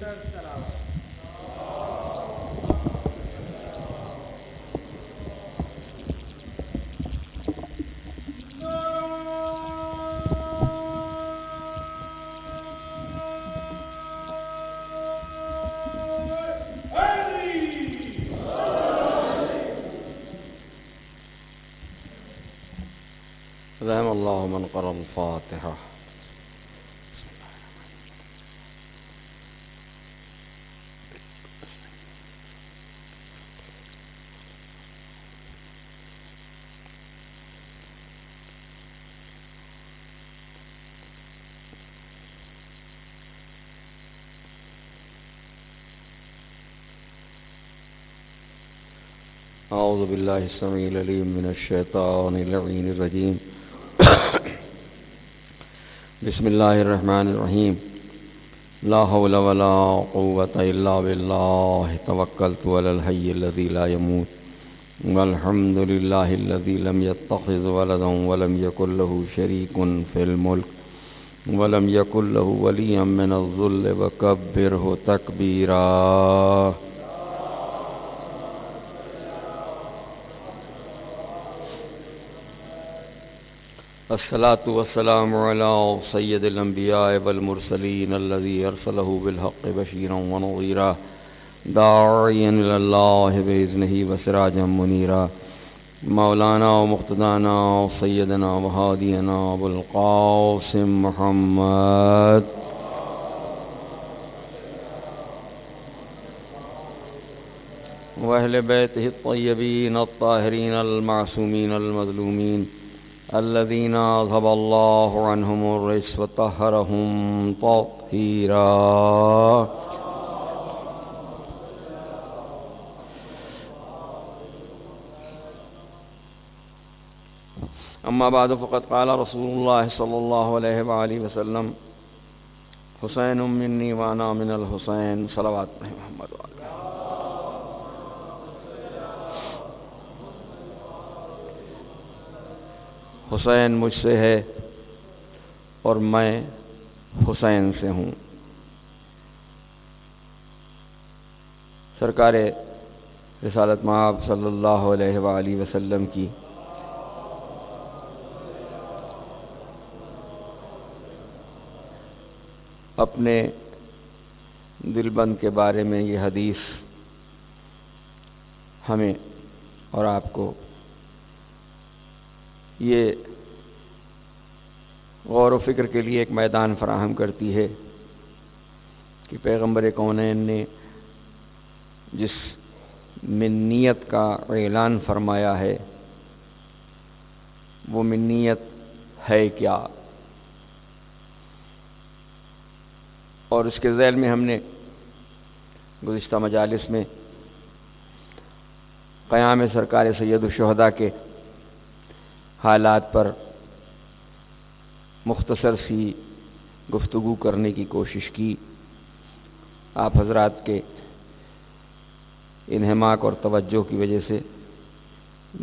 رحم اللہ من قرأ الفاتحہ. اعوذ باللہ السمیع العلیم من الشیطان اللعین الرجیم. بسم اللہ الرحمن الرحیم. لا حول ولا قوة الا باللہ توکلت علی الحی الذی لا يموت والحمد للہ الذی لم يتخذ ولدا ولم یکن له شریک فی الملک ولم یکن له ولی من الذل وکبرہ تکبیرا. الصلاة والسلام على سید الانبیاء والمرسلین الذی ارسلہ بالحق بشیرا ونذیرا داعیا الی اللہ باذنہ وسراجا منیرا. مولانا و مقتدانا و سیدنا و ہادینا ابو القاسم محمد و اہل بیتہ الطیبین الطاہرین المعصومین المظلومین الذين أذهب الله عنهم الرجس وطهرهم تطهيرا. أما بعد فقد قال رسول الله صلى الله عليه وآله وسلم حسين مني وأنا من الحسين صلوات محمد وآله. حسین مجھ سے ہے اور میں حسین سے ہوں. سرکار رسالت مآب صلی اللہ علیہ وآلہ وسلم کی اپنے دل بند کے بارے میں یہ حدیث ہمیں اور آپ کو یہ غور و فکر کے لیے ایک میدان فراہم کرتی ہے کہ پیغمبر کونین نے جس منیت کا اعلان فرمایا ہے وہ منیت ہے کیا. اور اس کے ذیل میں ہم نے گزشتہ مجالس میں قیام سرکار سید الشہداء کے حالات پر مختصر سی گفتگو کرنے کی کوشش کی. آپ حضرات کے انہماک اور توجہ کی وجہ سے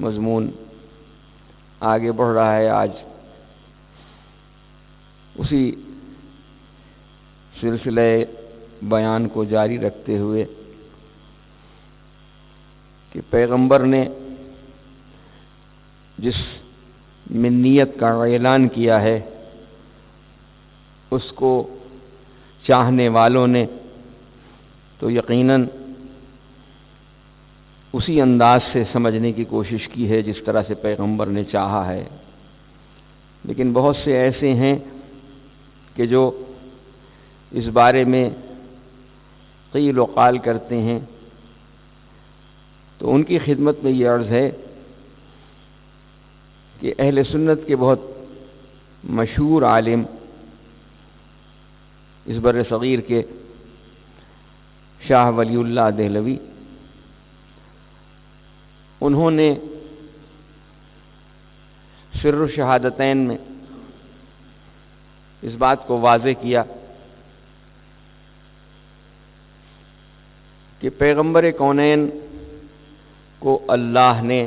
مضمون آگے بڑھ رہا ہے. آج اسی سلسلہ بیان کو جاری رکھتے ہوئے کہ پیغمبر نے جس منیت کا اعلان کیا ہے اس کو چاہنے والوں نے تو یقیناً اسی انداز سے سمجھنے کی کوشش کی ہے جس طرح سے پیغمبر نے چاہا ہے. لیکن بہت سے ایسے ہیں کہ جو اس بارے میں قیل و قال کرتے ہیں. تو ان کی خدمت میں یہ عرض ہے کہ اہل سنت کے بہت مشہور عالم اس بر صغیر کے شاہ ولی اللہ دہلوی انہوں نے سر الشہادتین میں اس بات کو واضح کیا کہ پیغمبر کونین کو اللہ نے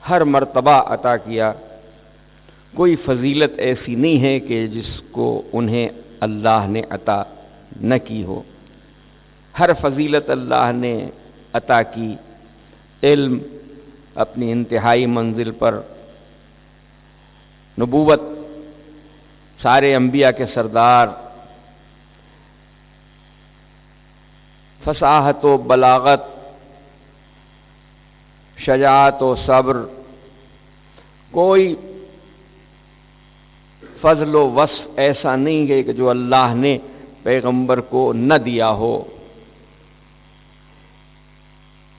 ہر مرتبہ عطا کیا. کوئی فضیلت ایسی نہیں ہے کہ جس کو انہیں اللہ نے عطا نہ کی ہو. ہر فضیلت اللہ نے عطا کی، علم اپنی انتہائی منزل پر، نبوت سارے انبیاء کے سردار، فصاحت و بلاغت، شجاعت و صبر، کوئی فضل و وصف ایسا نہیں ہے کہ جو اللہ نے پیغمبر کو نہ دیا ہو۔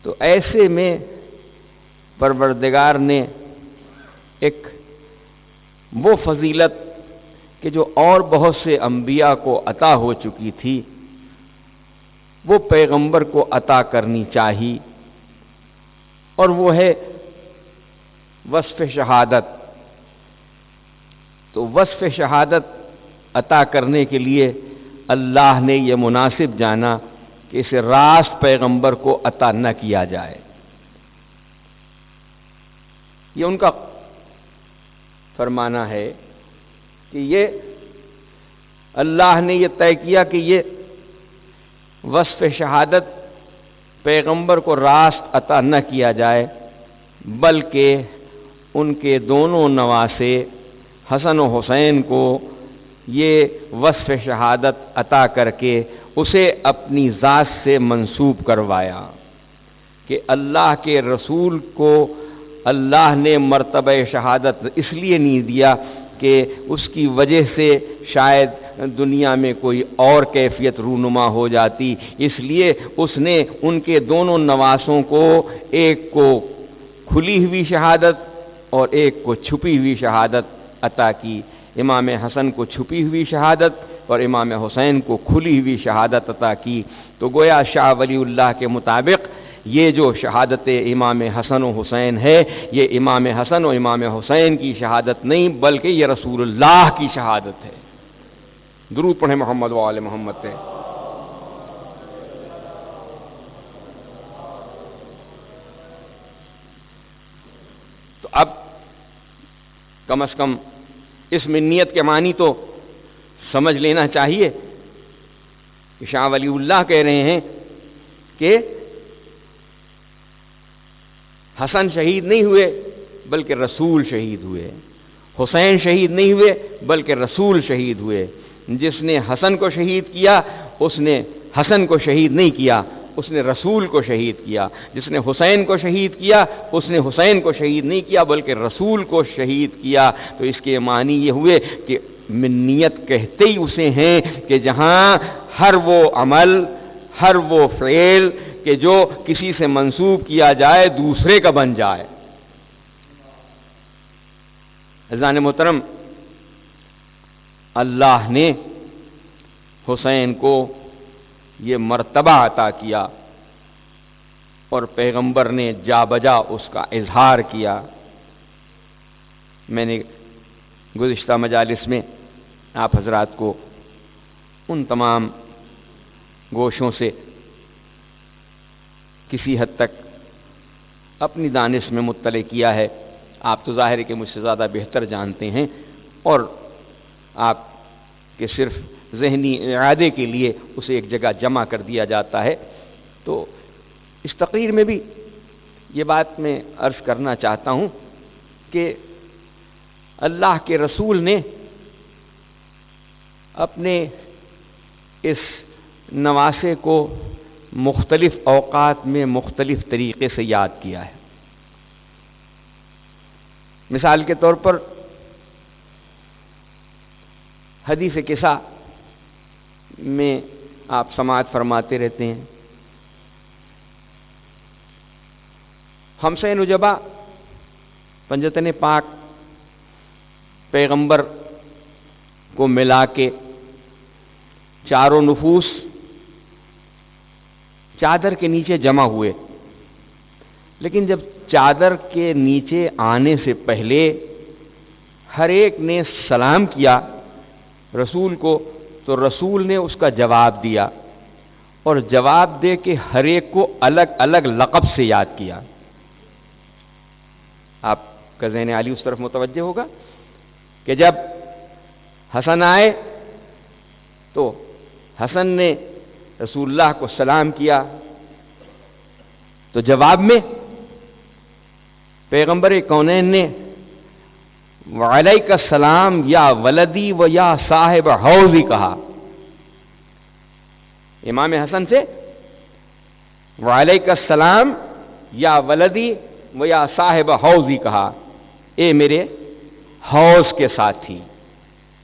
تو ایسے میں پروردگار نے ایک وہ فضیلت کہ جو اور بہت سے انبیاء کو عطا ہو چکی تھی، وہ پیغمبر کو عطا کرنی چاہیے، اور وہ ہے وصف شہادت۔ تو وصف شہادت عطا کرنے کے لیے اللہ نے یہ مناسب جانا کہ اسے راست پیغمبر کو عطا نہ کیا جائے۔ یہ ان کا فرمانا ہے کہ یہ اللہ نے یہ طے کیا کہ یہ وصف شہادت پیغمبر کو راست عطا نہ کیا جائے، بلکہ ان کے دونوں نواسے حسن و حسین کو یہ وصف شہادت عطا کر کے اسے اپنی ذات سے منسوب کروایا کہ اللہ کے رسول کو اللہ نے مرتبہ شہادت اس لیے نہیں دیا کہ اس کی وجہ سے شاید دنیا میں کوئی اور کیفیت رونما ہو جاتی، اس لیے اس نے ان کے دونوں نواسوں کو، ایک کو کھلی ہوئی شہادت اور ایک کو چھپی ہوئی شہادت عطا کی۔ امام حسن کو چھپی ہوئی شہادت اور امام حسین کو کھلی ہوئی شہادت عطا کی۔ تو گویا شاہ ولی اللہ کے مطابق یہ جو شہادت امام حسن و حسین ہے، یہ امام حسن و امام حسین کی شہادت نہیں بلکہ یہ رسول اللہ کی شہادت ہے۔ درود پڑھیں محمد و آل محمد پہ۔ تو اب کم از کم اس منیت کے معنی تو سمجھ لینا چاہیے کہ شاہ ولی اللہ کہہ رہے ہیں کہ حسن شہید نہیں ہوئے بلکہ رسول شہید ہوئے، حسین شہید نہیں ہوئے بلکہ رسول شہید ہوئے۔ جس نے حسن کو شہید کیا اس نے حسن کو شہید نہیں کیا، اس نے رسول کو شہید کیا۔ جس نے حسین کو شہید کیا اس نے حسین کو شہید نہیں کیا بلکہ رسول کو شہید کیا۔ تو اس کے معنی یہ ہوئے کہ منیت کہتے ہی اسے ہیں کہ جہاں ہر وہ عمل، ہر وہ فعل کہ جو کسی سے منسوب کیا جائے دوسرے کا بن جائے۔ عزیزان محترم، اللہ نے حسین کو یہ مرتبہ عطا کیا اور پیغمبر نے جا بجا اس کا اظہار کیا۔ میں نے گزشتہ مجالس میں آپ حضرات کو ان تمام گوشوں سے کسی حد تک اپنی دانش میں مطلع کیا ہے۔ آپ تو ظاہر ہے کہ مجھ سے زیادہ بہتر جانتے ہیں، اور آپ کے صرف ذہنی اعادے کے لیے اسے ایک جگہ جمع کر دیا جاتا ہے۔ تو اس تقریر میں بھی یہ بات میں عرض کرنا چاہتا ہوں کہ اللہ کے رسول نے اپنے اس نواسے کو مختلف اوقات میں مختلف طریقے سے یاد کیا ہے۔ مثال کے طور پر حدیث قصہ میں آپ سماعت فرماتے رہتے ہیں، خمسہ نجبہ پنجتن پاک پیغمبر کو ملا کے چاروں نفوس چادر کے نیچے جمع ہوئے، لیکن جب چادر کے نیچے آنے سے پہلے ہر ایک نے سلام کیا رسول کو، تو رسول نے اس کا جواب دیا اور جواب دے کے ہر ایک کو الگ الگ لقب سے یاد کیا۔ آپ کا ذہن عالی اس طرف متوجہ ہوگا کہ جب حسن آئے تو حسن نے رسول اللہ کو سلام کیا تو جواب میں پیغمبر کونین نے وعلیک السلام یا ولدی و یا صاحب حوضی کہا. امام حسن سے وعلیک السلام یا ولدی و یا صاحب حوضی کہا، اے میرے حوض کے ساتھی،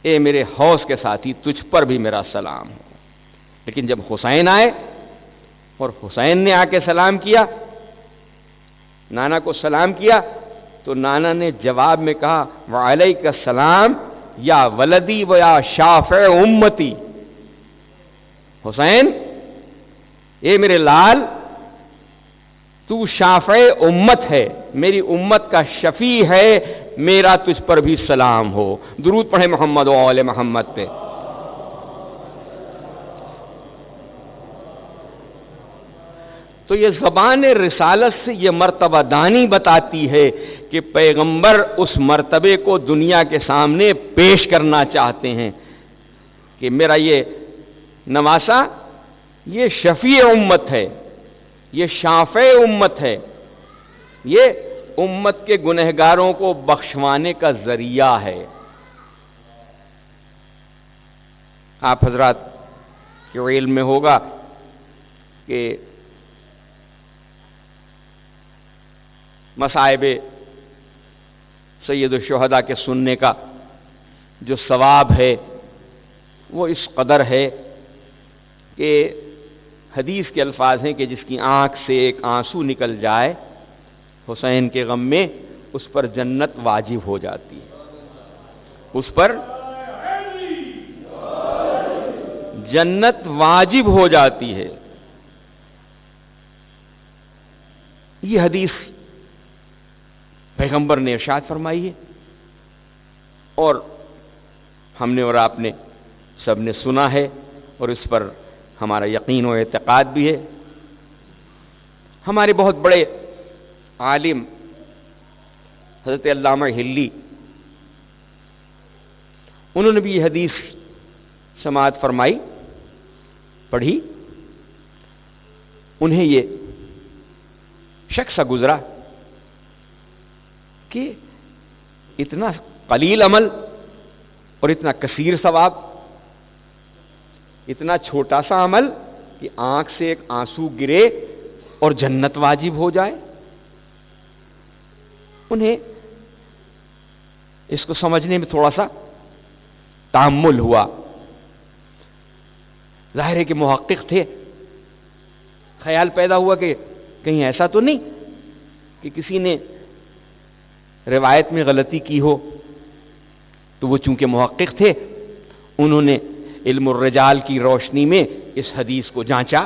اے میرے حوض کے ساتھی، تجھ پر بھی میرا سلام ہو. لیکن جب حسین آئے اور حسین نے آ کے سلام کیا، نانا کو سلام کیا، تو نانا نے جواب میں کہا وعلیک السلام یا ولدی و یا شافع امتی. حسین، اے میرے لال، تو شافع امت ہے، میری امت کا شفیع ہے، میرا تجھ پر بھی سلام ہو. درود پڑھے محمد و آل محمد پہ. تو یہ زبان رسالت سے یہ مرتبہ دانی بتاتی ہے کہ پیغمبر اس مرتبے کو دنیا کے سامنے پیش کرنا چاہتے ہیں کہ میرا یہ نواسا یہ شفیع امت ہے، یہ شافع امت ہے، یہ امت کے گنہگاروں کو بخشوانے کا ذریعہ ہے. آپ حضرات کے علم میں ہوگا کہ مصائب سید الشہداء کے سننے کا جو ثواب ہے وہ اس قدر ہے کہ حدیث کے الفاظ ہیں کہ جس کی آنکھ سے ایک آنسو نکل جائے حسین کے غم میں، اس پر جنت واجب ہو جاتی ہے، اس پر جنت واجب ہو جاتی ہے. یہ حدیث پیغمبر نے ارشاد فرمائی ہے اور ہم نے اور آپ نے سب نے سنا ہے اور اس پر ہمارا یقین و اعتقاد بھی ہے. ہمارے بہت بڑے عالم حضرت علامہ ہلی، انہوں نے بھی یہ حدیث سماعت فرمائی، پڑھی. انہیں یہ شک سا گزرا کہ اتنا قلیل عمل اور اتنا کثیر ثواب، اتنا چھوٹا سا عمل کہ آنکھ سے ایک آنسو گرے اور جنت واجب ہو جائے. انہیں اس کو سمجھنے میں تھوڑا سا تأمل ہوا. ظاہر ہے کہ محقق تھے، خیال پیدا ہوا کہ کہیں ایسا تو نہیں کہ کسی نے روایت میں غلطی کی ہو. تو وہ چونکہ محقق تھے، انہوں نے علم الرجال کی روشنی میں اس حدیث کو جانچا.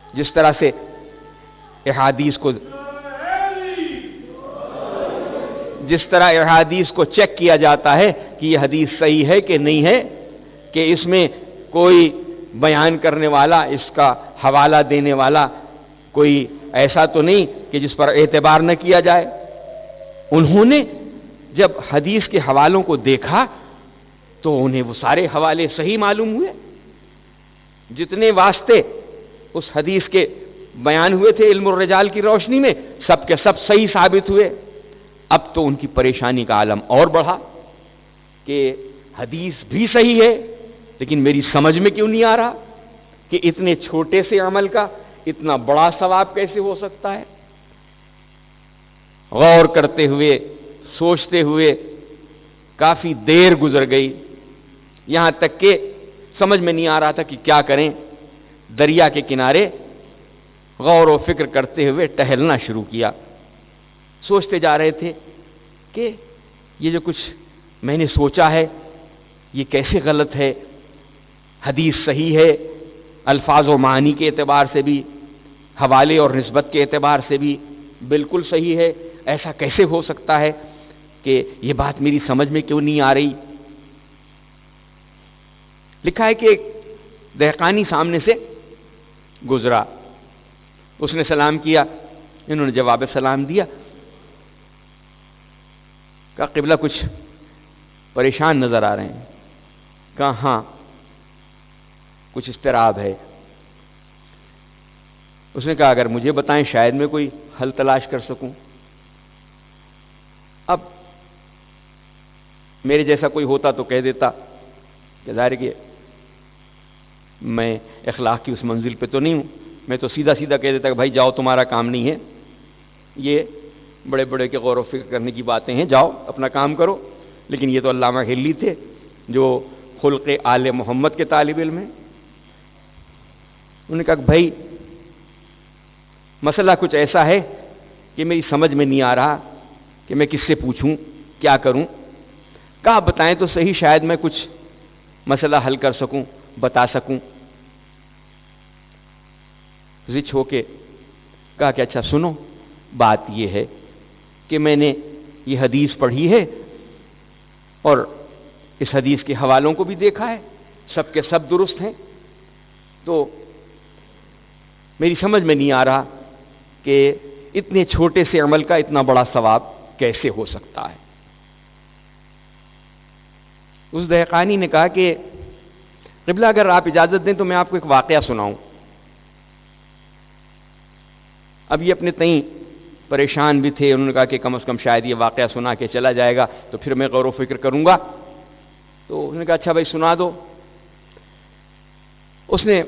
جس طرح سے احادیث کو چیک کیا جاتا ہے کہ یہ حدیث صحیح ہے کہ نہیں ہے، کہ اس میں کوئی بیان کرنے والا، اس کا حوالہ دینے والا کوئی ایسا تو نہیں کہ جس پر اعتبار نہ کیا جائے. انہوں نے جب حدیث کے حوالوں کو دیکھا تو انہیں وہ سارے حوالے صحیح معلوم ہوئے. جتنے واسطے اس حدیث کے بیان ہوئے تھے علم الرجال کی روشنی میں، سب کے سب صحیح ثابت ہوئے. اب تو ان کی پریشانی کا عالم اور بڑھا کہ حدیث بھی صحیح ہے لیکن میری سمجھ میں کیوں نہیں آ رہا کہ اتنے چھوٹے سے عمل کا اتنا بڑا ثواب کیسے ہو سکتا ہے. غور کرتے ہوئے، سوچتے ہوئے کافی دیر گزر گئی، یہاں تک کہ سمجھ میں نہیں آ رہا تھا کہ کیا کریں. دریا کے کنارے غور و فکر کرتے ہوئے ٹہلنا شروع کیا. سوچتے جا رہے تھے کہ یہ جو کچھ میں نے سوچا ہے یہ کیسے غلط ہے. حدیث صحیح ہے، الفاظ و معنی کے اعتبار سے بھی، حوالے اور نسبت کے اعتبار سے بھی بالکل صحیح ہے. ایسا کیسے ہو سکتا ہے کہ یہ بات میری سمجھ میں کیوں نہیں آ رہی. لکھا ہے کہ ایک دہقانی سامنے سے گزرا، اس نے سلام کیا، انہوں نے جواب سلام دیا. کہا قبلہ کچھ پریشان نظر آ رہے ہیں. کہا ہاں. کچھ اضطراب ہے۔ اس نے کہا اگر مجھے بتائیں شاید میں کوئی حل تلاش کر سکوں۔ اب میرے جیسا کوئی ہوتا تو کہہ دیتا کہ ظاہر کہ میں اخلاق کی اس منزل پہ تو نہیں ہوں، میں تو سیدھا سیدھا کہہ دیتا کہ بھائی جاؤ تمہارا کام نہیں ہے، یہ بڑے بڑے کے غور و فکر کرنے کی باتیں ہیں، جاؤ اپنا کام کرو۔ لیکن یہ تو علامہ ہلی تھے جو خلق آل محمد کے طالب علم ہیں۔ انہوں نے کہا کہ بھائی مسئلہ کچھ ایسا ہے کہ میری سمجھ میں نہیں آ رہا کہ میں کس سے پوچھوں، کیا کروں۔ کہا بتائیں تو صحیح، شاید میں کچھ مسئلہ حل کر سکوں، بتا سکوں۔ رچ ہو کے کہا کہ اچھا سنو، بات یہ ہے کہ میں نے یہ حدیث پڑھی ہے اور اس حدیث کے حوالوں کو بھی دیکھا ہے، سب کے سب درست ہیں، تو میری سمجھ میں نہیں آ رہا کہ اتنے چھوٹے سے عمل کا اتنا بڑا ثواب کیسے ہو سکتا ہے۔ اس دہقانی نے کہا کہ قبلہ اگر آپ اجازت دیں تو میں آپ کو ایک واقعہ سناؤں۔ اب یہ اپنے تئیں پریشان بھی تھے، انہوں نے کہا کہ کم از کم شاید یہ واقعہ سنا کے چلا جائے گا تو پھر میں غور و فکر کروں گا۔ تو انہوں نے کہا اچھا بھائی سنا دو۔ اس نے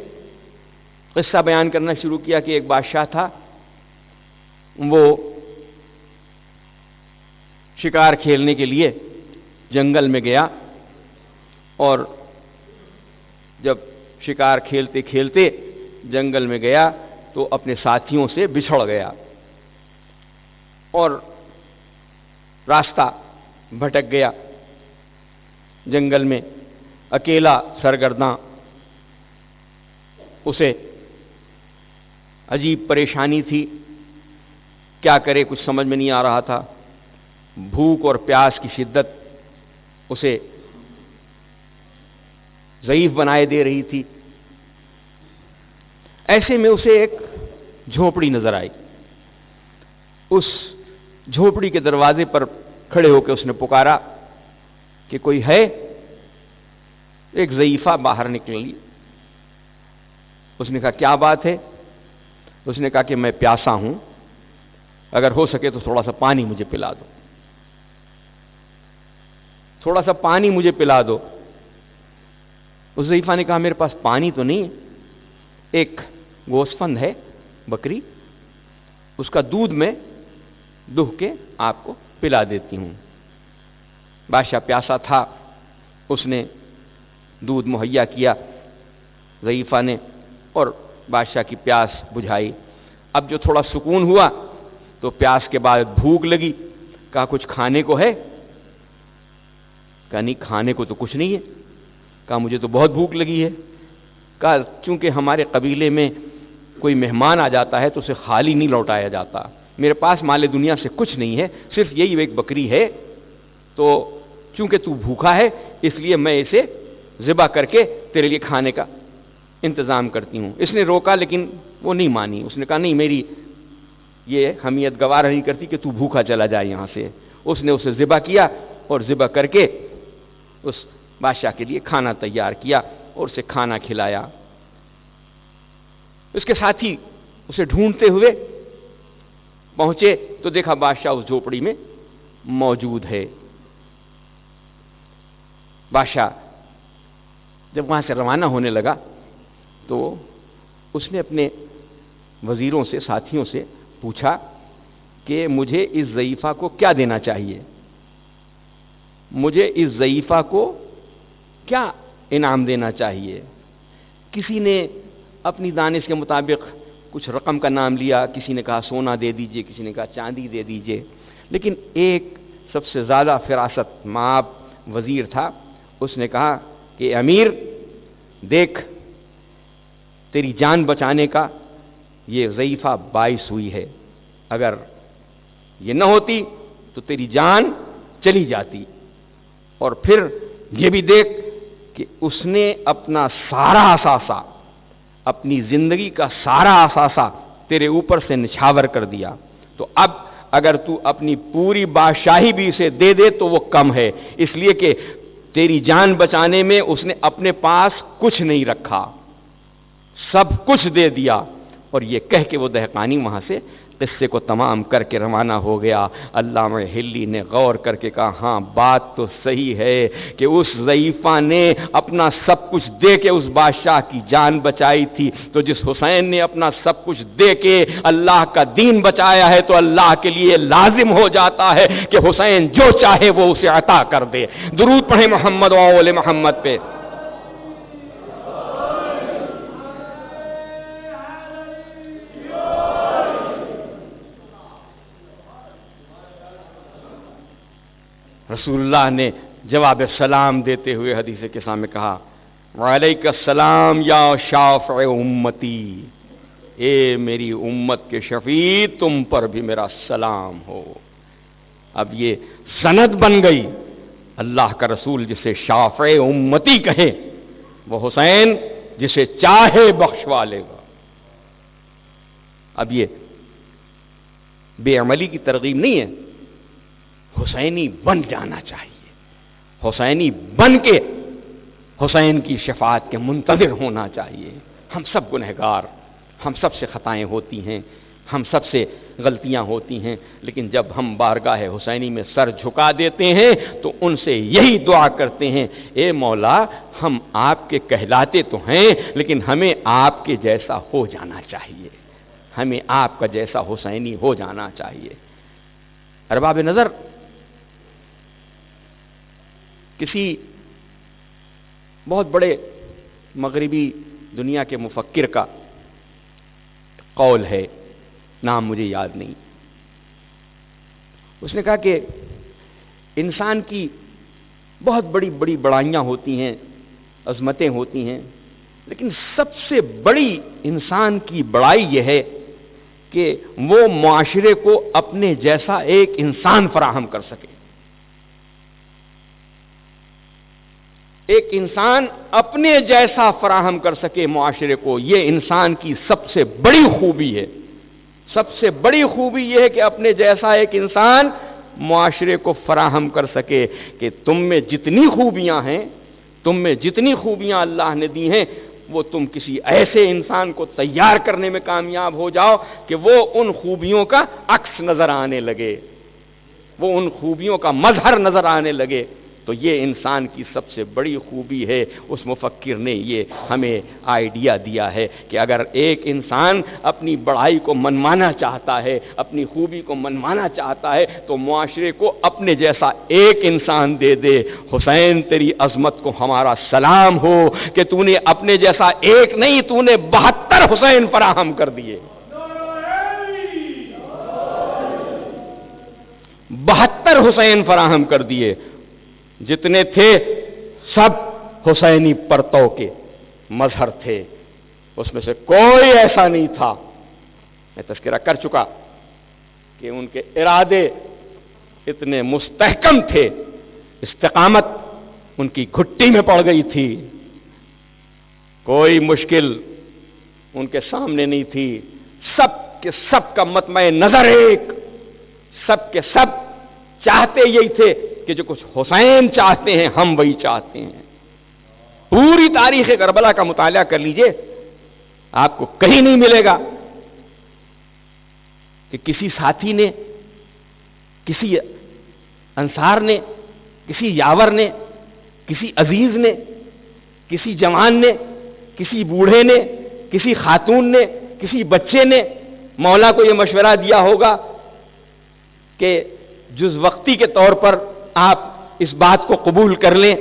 قصہ بیان کرنا شروع کیا کہ ایک بادشاہ تھا، وہ شکار کھیلنے کے لیے جنگل میں گیا اور جب شکار کھیلتے کھیلتے جنگل میں گیا تو اپنے ساتھیوں سے بچھڑ گیا اور راستہ بھٹک گیا، جنگل میں اکیلا سرگرداں، اسے عجیب پریشانی تھی، کیا کرے کچھ سمجھ میں نہیں آ رہا تھا، بھوک اور پیاس کی شدت اسے ضعیف بنائے دے رہی تھی۔ ایسے میں اسے ایک جھونپڑی نظر آئی، اس جھونپڑی کے دروازے پر کھڑے ہو کے اس نے پکارا کہ کوئی ہے؟ ایک ضعیفہ باہر نکلی۔ اس نے کہا کیا بات ہے؟ اس نے کہا کہ میں پیاسا ہوں، اگر ہو سکے تو تھوڑا سا پانی مجھے پلا دو، تھوڑا سا پانی مجھے پلا دو۔ اس ضعیفہ نے کہا میرے پاس پانی تو نہیں، ایک گوسفند ہے بکری، اس کا دودھ میں دہ کے آپ کو پلا دیتی ہوں۔ بادشاہ پیاسا تھا، اس نے دودھ مہیا کیا ضعیفہ نے اور بادشاہ کی پیاس بجھائی۔ اب جو تھوڑا سکون ہوا تو پیاس کے بعد بھوک لگی، کہا کچھ کھانے کو ہے؟ کہا نہیں کھانے کو تو کچھ نہیں ہے۔ کہا مجھے تو بہت بھوک لگی ہے۔ کہا چونکہ ہمارے قبیلے میں کوئی مہمان آ جاتا ہے تو اسے خالی نہیں لوٹایا جاتا، میرے پاس مال دنیا سے کچھ نہیں ہے، صرف یہی ایک بکری ہے، تو چونکہ تو بھوکا ہے اس لیے میں اسے ذبح کر کے تیرے لیے کھانے کا انتظام کرتی ہوں۔ اس نے روکا لیکن وہ نہیں مانی، اس نے کہا نہیں میری یہ حمیت گوارا نہیں کرتی کہ تو بھوکا چلا جائے یہاں سے۔ اس نے اسے ذبح کیا اور ذبح کر کے اس بادشاہ کے لیے کھانا تیار کیا اور اسے کھانا کھلایا۔ اس کے ساتھی اسے ڈھونڈتے ہوئے پہنچے تو دیکھا بادشاہ اس جھوپڑی میں موجود ہے۔ بادشاہ جب وہاں سے روانہ ہونے لگا تو اس نے اپنے وزیروں سے ساتھیوں سے پوچھا کہ مجھے اس ضعیفہ کو کیا دینا چاہیے، مجھے اس ضعیفہ کو کیا انعام دینا چاہیے۔ کسی نے اپنی دانش کے مطابق کچھ رقم کا نام لیا، کسی نے کہا سونا دے دیجئے، کسی نے کہا چاندی دے دیجئے، لیکن ایک سب سے زیادہ فراست مآب وزیر تھا، اس نے کہا کہ امیر دیکھ تیری جان بچانے کا یہ ضعیفہ باعث ہوئی ہے، اگر یہ نہ ہوتی تو تیری جان چلی جاتی، اور پھر یہ بھی دیکھ کہ اس نے اپنا سارا اثاثہ، اپنی زندگی کا سارا اثاثہ تیرے اوپر سے نچھاور کر دیا، تو اب اگر تو اپنی پوری بادشاہی بھی اسے دے دے تو وہ کم ہے، اس لیے کہ تیری جان بچانے میں اس نے اپنے پاس کچھ نہیں رکھا۔ سب کچھ دے دیا، اور یہ کہہ کے وہ دہقانی وہاں سے قصے کو تمام کر کے روانہ ہو گیا۔ علامہ حلی نے غور کر کے کہا ہاں بات تو صحیح ہے کہ اس ضعیفہ نے اپنا سب کچھ دے کے اس بادشاہ کی جان بچائی تھی، تو جس حسین نے اپنا سب کچھ دے کے اللہ کا دین بچایا ہے تو اللہ کے لیے لازم ہو جاتا ہے کہ حسین جو چاہے وہ اسے عطا کر دے۔ درود پڑھیں محمد و آل محمد پہ۔ رسول اللہ نے جواب سلام دیتے ہوئے حدیث کے سامنے کہا وعلیک السلام یا شافع امتی، اے میری امت کے شفیع تم پر بھی میرا سلام ہو۔ اب یہ سند بن گئی، اللہ کا رسول جسے شافع امتی کہے وہ حسین جسے چاہے بخشوا لے گا۔ اب یہ بے عملی کی ترغیب نہیں ہے، حسینی بن جانا چاہیے، حسینی بن کے حسین کی شفاعت کے منتظر ہونا چاہیے۔ ہم سب گنہگار، ہم سب سے خطائیں ہوتی ہیں، ہم سب سے غلطیاں ہوتی ہیں، لیکن جب ہم بارگاہ حسینی میں سر جھکا دیتے ہیں تو ان سے یہی دعا کرتے ہیں اے مولا ہم آپ کے کہلاتے تو ہیں لیکن ہمیں آپ کے جیسا ہو جانا چاہیے، ہمیں آپ کا جیسا حسینی ہو جانا چاہیے۔ ارباب نظر، کسی بہت بڑے مغربی دنیا کے مفکر کا قول ہے، نام مجھے یاد نہیں، اس نے کہا کہ انسان کی بہت بڑی بڑی بڑائیاں ہوتی ہیں، عظمتیں ہوتی ہیں، لیکن سب سے بڑی انسان کی بڑائی یہ ہے کہ وہ معاشرے کو اپنے جیسا ایک انسان فراہم کر سکے۔ ایک انسان اپنے جیسا فراہم کر سکے معاشرے کو، یہ انسان کی سب سے بڑی خوبی ہے۔ سب سے بڑی خوبی یہ ہے کہ اپنے جیسا ایک انسان معاشرے کو فراہم کر سکے کہ تم میں جتنی خوبیاں ہیں، تم میں جتنی خوبیاں اللہ نے دی ہیں، وہ تم کسی ایسے انسان کو تیار کرنے میں کامیاب ہو جاؤ کہ وہ ان خوبیوں کا عکس نظر آنے لگے، وہ ان خوبیوں کا مظہر نظر آنے لگے، تو یہ انسان کی سب سے بڑی خوبی ہے۔ اس مفکر نے یہ ہمیں آئیڈیا دیا ہے کہ اگر ایک انسان اپنی بڑائی کو منوانا چاہتا ہے، اپنی خوبی کو منوانا چاہتا ہے تو معاشرے کو اپنے جیسا ایک انسان دے دے۔ حسین تیری عظمت کو ہمارا سلام ہو کہ تو نے اپنے جیسا ایک نہیں، تو نے 72 حسین فراہم کر دیے، 72 حسین فراہم کر دیے، جتنے تھے سب حسینی پرتو کے مظہر تھے، اس میں سے کوئی ایسا نہیں تھا، میں تذکرہ کر چکا کہ ان کے ارادے اتنے مستحکم تھے، استقامت ان کی گھٹی میں پڑ گئی تھی، کوئی مشکل ان کے سامنے نہیں تھی، سب کے سب کا مطمع نظر ایک، سب کے سب چاہتے یہی تھے کہ جو کچھ حسین چاہتے ہیں ہم وہی چاہتے ہیں۔ پوری تاریخ کربلا کا مطالعہ کر لیجئے، آپ کو کہیں نہیں ملے گا کہ کسی ساتھی نے، کسی انصار نے، کسی یاور نے، کسی عزیز نے، کسی جوان نے، کسی بوڑھے نے، کسی خاتون نے، کسی بچے نے مولا کو یہ مشورہ دیا ہوگا کہ جز وقتی کے طور پر آپ اس بات کو قبول کر لیں،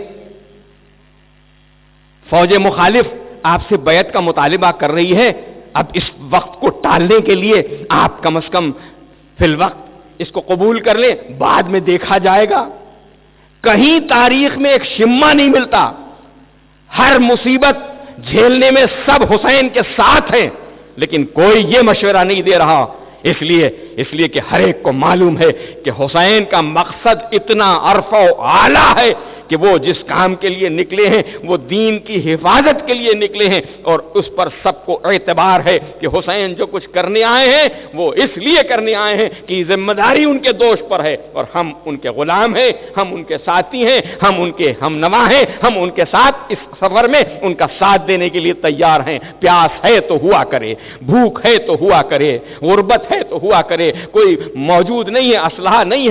فوج مخالف آپ سے بیعت کا مطالبہ کر رہی ہے، اب اس وقت کو ٹالنے کے لیے آپ کم از کم فی الوقت اس کو قبول کر لیں، بعد میں دیکھا جائے گا۔ کہیں تاریخ میں ایک شمع نہیں ملتا، ہر مصیبت جھیلنے میں سب حسین کے ساتھ ہیں، لیکن کوئی یہ مشورہ نہیں دے رہا، اس لیے کہ ہر ایک کو معلوم ہے کہ حسین کا مقصد اتنا عرفہ و اعلیٰ ہے کہ وہ جس کام کے لیے نکلے ہیں وہ دین کی حفاظت کے لیے نکلے ہیں، اور اس پر سب کو اعتبار ہے کہ حسین جو کچھ کرنے آئے ہیں وہ اس لیے کرنے آئے ہیں کہ ذمہ داری ان کے دوش پر ہے، اور ہم ان کے غلام ہیں، ہم ان کے ساتھی ہیں، ہم ان کے ہم نوا ہیں، ہم ان کے ساتھ اس سفر میں ان کا ساتھ دینے کے لیے تیار ہیں۔ پیاس ہے تو ہوا کرے، بھوک ہے تو ہوا کرے، غربت ہے تو ہوا کرے، کوئی موجود نہیں ہے، اسلحہ نہیں